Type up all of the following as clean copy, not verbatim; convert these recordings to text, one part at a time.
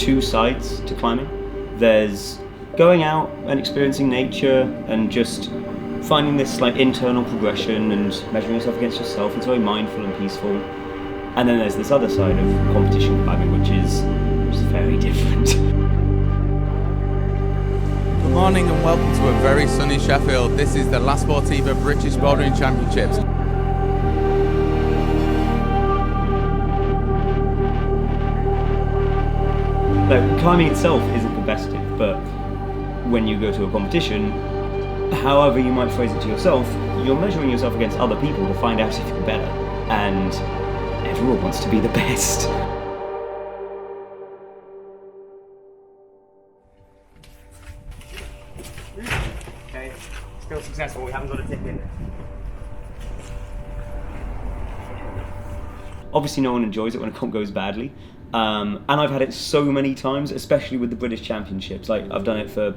two sides to climbing. There's going out and experiencing nature and just finding this like internal progression and measuring yourself against yourself. It's very mindful and peaceful. And then there's this other side of competition climbing, which is very different. Good morning and welcome to a very sunny Sheffield. This is the La Sportiva British Bouldering Championships. Climbing itself isn't competitive, but when you go to a competition, however you might phrase it to yourself, you're measuring yourself against other people to find out if you're better, and everyone wants to be the best. Okay, still successful, we haven't got a ticket. Obviously no one enjoys it when a comp goes badly. And I've had it so many times, especially with the British Championships. Like, I've done it for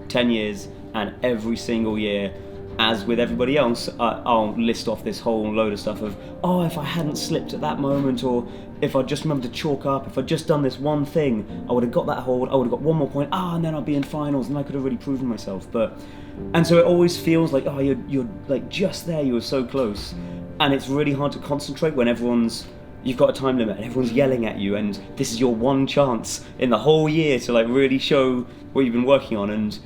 10 years, and every single year, as with everybody else, I'll list off this whole load of stuff of, oh, if I hadn't slipped at that moment, or if I'd just remembered to chalk up, if I'd just done this one thing, I would have got that hold, I would have got one more point, and then I'd be in finals, and I could have really proven myself. And so it always feels like, oh, you're like just there, you were so close. And it's really hard to concentrate when you've got a time limit and everyone's yelling at you, and this is your one chance in the whole year to like really show what you've been working on. And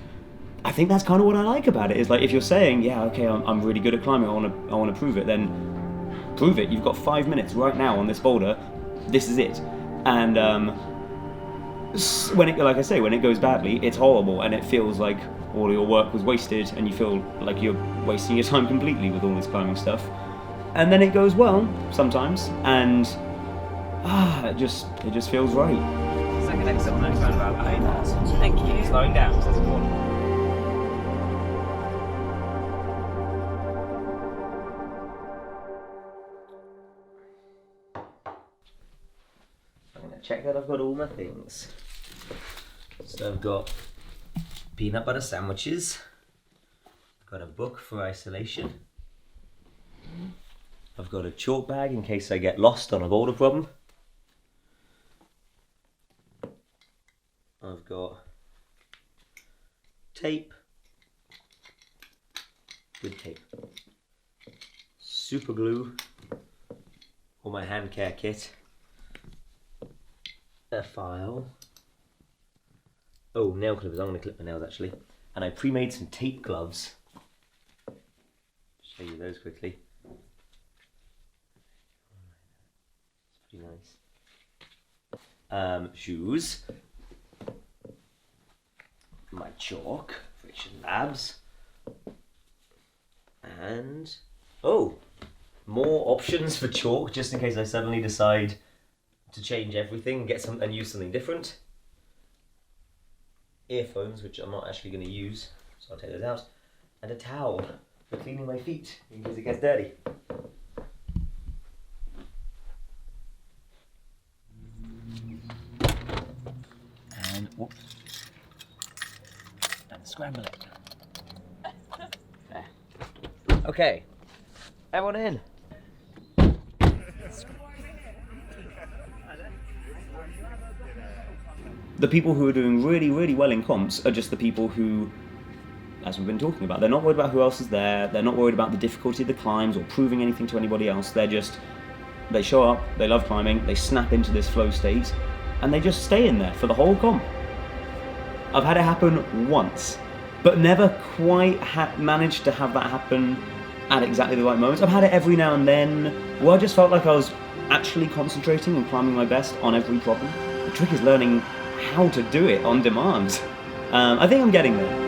I think that's kind of what I like about it, is like, if you're saying, yeah, okay, I'm really good at climbing, I want to prove it, then prove it. You've got 5 minutes right now on this boulder, this is it. And when it goes badly, it's horrible, and it feels like all your work was wasted, and you feel like you're wasting your time completely with all this climbing stuff. And then it goes well sometimes, and it just feels right. Second exit on the next roundabout, Thank you. slowing down, so that's important. I'm going to check that I've got all my things. So I've got peanut butter sandwiches, I've got a book for isolation, I've got a chalk bag in case I get lost on a boulder problem, I've got tape, good tape, super glue, or my hand care kit, a file, nail clippers, I'm going to clip my nails actually, and I pre-made some tape gloves, show you those quickly. Pretty nice. Shoes, my chalk, Friction Labs, and more options for chalk just in case I suddenly decide to change everything and use something different. Earphones, which I'm not actually going to use, so I'll take those out, and a towel for cleaning my feet in case it gets dirty. And scramble it. There. Okay, everyone in. The people who are doing really, really well in comps are just the people who, as we've been talking about, they're not worried about who else is there, they're not worried about the difficulty of the climbs or proving anything to anybody else. They show up, they love climbing, they snap into this flow state, and they just stay in there for the whole comp. I've had it happen once, but never quite managed to have that happen at exactly the right moments. I've had it every now and then where I just felt like I was actually concentrating and climbing my best on every problem. The trick is learning how to do it on demand. I think I'm getting there.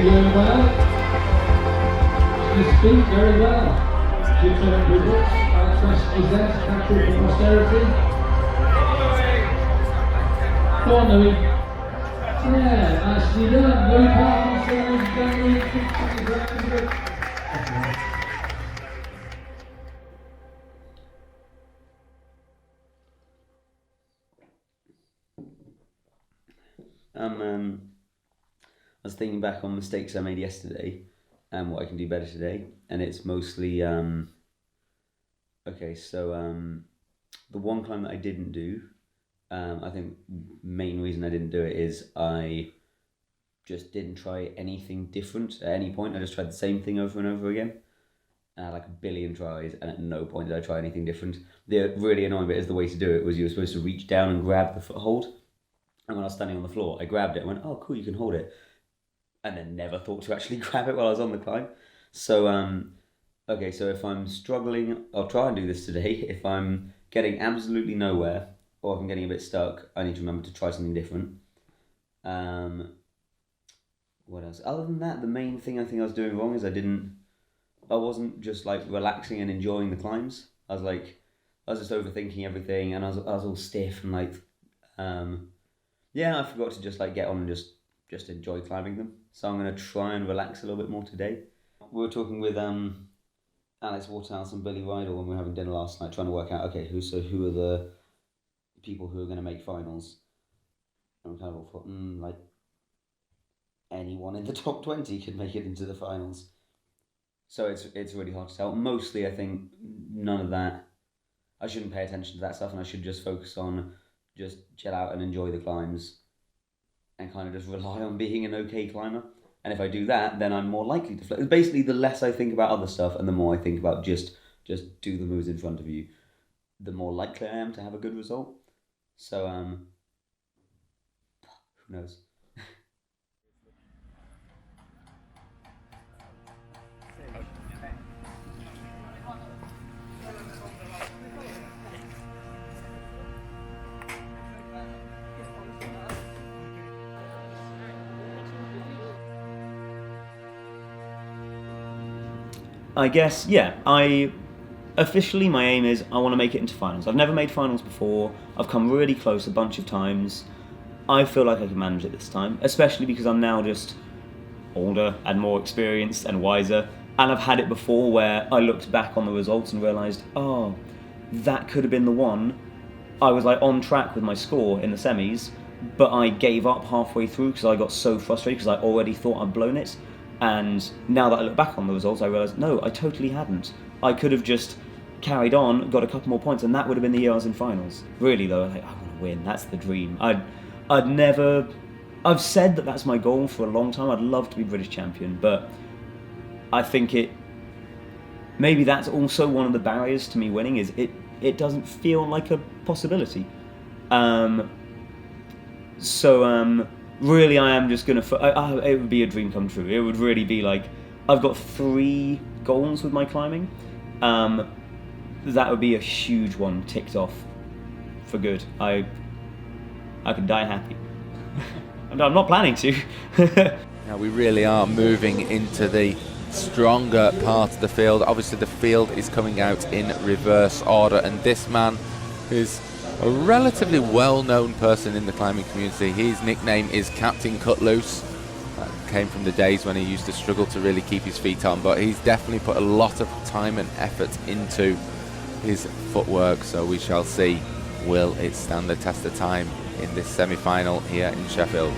you're doing well. You speak very well. Jim's on good looks. Express presents factory for posterity. Go on, Louis. Yeah, nicely done. Louis Parkinson, ladies and gentlemen. I was thinking back on mistakes I made yesterday and what I can do better today, and it's mostly the one climb that I didn't do, I think main reason I didn't do it is I just didn't try anything different at any point. I just tried the same thing over and over again. Like a billion tries, and at no point did I try anything different. The really annoying bit is the way to do it was you were supposed to reach down and grab the foothold, and when I was standing on the floor, I grabbed it and went, oh cool, you can hold it, and then never thought to actually grab it while I was on the climb. So so if I'm struggling, I'll try and do this today. If I'm getting absolutely nowhere, or if I'm getting a bit stuck, I need to remember to try something different. What else? Other than that, the main thing I think I was doing wrong is I wasn't just like relaxing and enjoying the climbs. I was just overthinking everything, and I was all stiff and like, I forgot to just like get on and just enjoy climbing them. So I'm gonna try and relax a little bit more today. We were talking with Alex Waterhouse and Billy Rydell when we were having dinner last night, trying to work out who are the people who are going to make finals. And we kind of all thought, like anyone in the top 20 could make it into the finals. So it's really hard to tell. Mostly, I think none of that. I shouldn't pay attention to that stuff, and I should just focus on just chill out and enjoy the climbs, and kind of just rely on being an okay climber. And if I do that, then I'm more likely to flex. Basically, the less I think about other stuff, and the more I think about just do the moves in front of you, the more likely I am to have a good result. So who knows? I guess, officially my aim is I want to make it into finals. I've never made finals before. I've come really close a bunch of times. I feel like I can manage it this time, especially because I'm now just older and more experienced and wiser. And I've had it before where I looked back on the results and realised, oh, that could have been the one. I was like on track with my score in the semis, but I gave up halfway through because I got so frustrated because I already thought I'd blown it. And now that I look back on the results, I realise, no, I totally hadn't. I could have just carried on, got a couple more points, and that would have been the year I was in finals. Really though, I want to win, that's the dream. I've said that that's my goal for a long time. I'd love to be British champion, but I think maybe that's also one of the barriers to me winning, is it doesn't feel like a possibility. Really, I am just going to... it would be a dream come true. It would really be like... I've got 3 goals with my climbing. That would be a huge one ticked off for good. I could die happy. I'm not planning to. Now we really are moving into the stronger part of the field. Obviously the field is coming out in reverse order, and this man is a relatively well-known person in the climbing community. His nickname is Captain Cut Loose. That came from the days when he used to struggle to really keep his feet on, but he's definitely put a lot of time and effort into his footwork, so we shall see, will it stand the test of time in this semi-final here in Sheffield.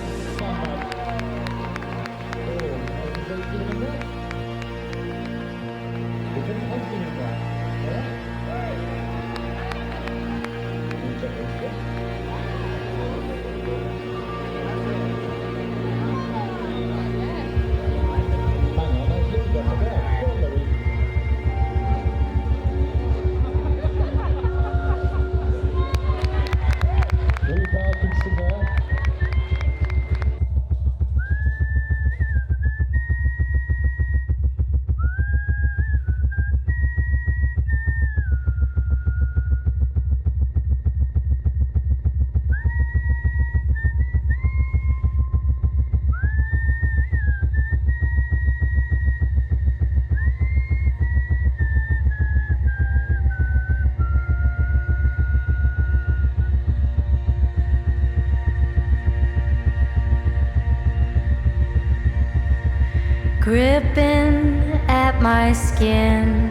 gripping at my skin,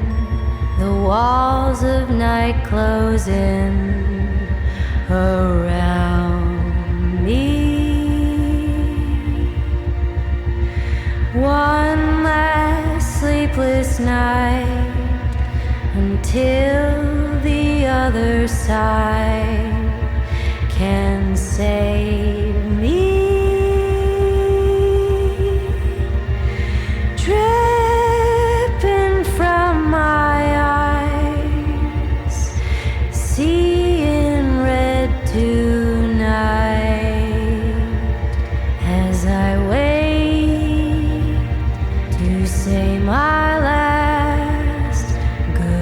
the walls of night closing around me. One last sleepless night until the other side can save me. Dripping from my eyes, seeing red tonight as I wait to say my last goodbye.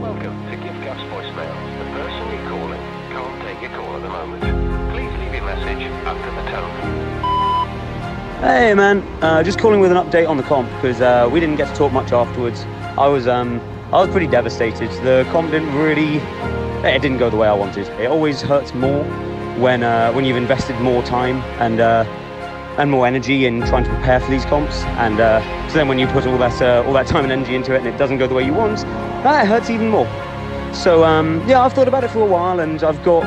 Welcome to GiftGap's voicemail. The person you're calling can't take your call at the moment. Please leave your message after the tone. Hey man, just calling with an update on the comp because we didn't get to talk much afterwards. I was pretty devastated. The comp it didn't go the way I wanted. It always hurts more when you've invested more time and more energy in trying to prepare for these comps, and so then when you put all that time and energy into it and it doesn't go the way you want, that hurts even more. So yeah, I've thought about it for a while, and I've got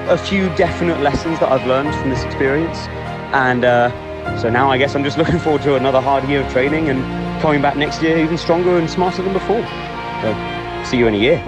a few definite lessons that I've learned from this experience, and so now I guess I'm just looking forward to another hard year of training and coming back next year even stronger and smarter than before. So see you in a year.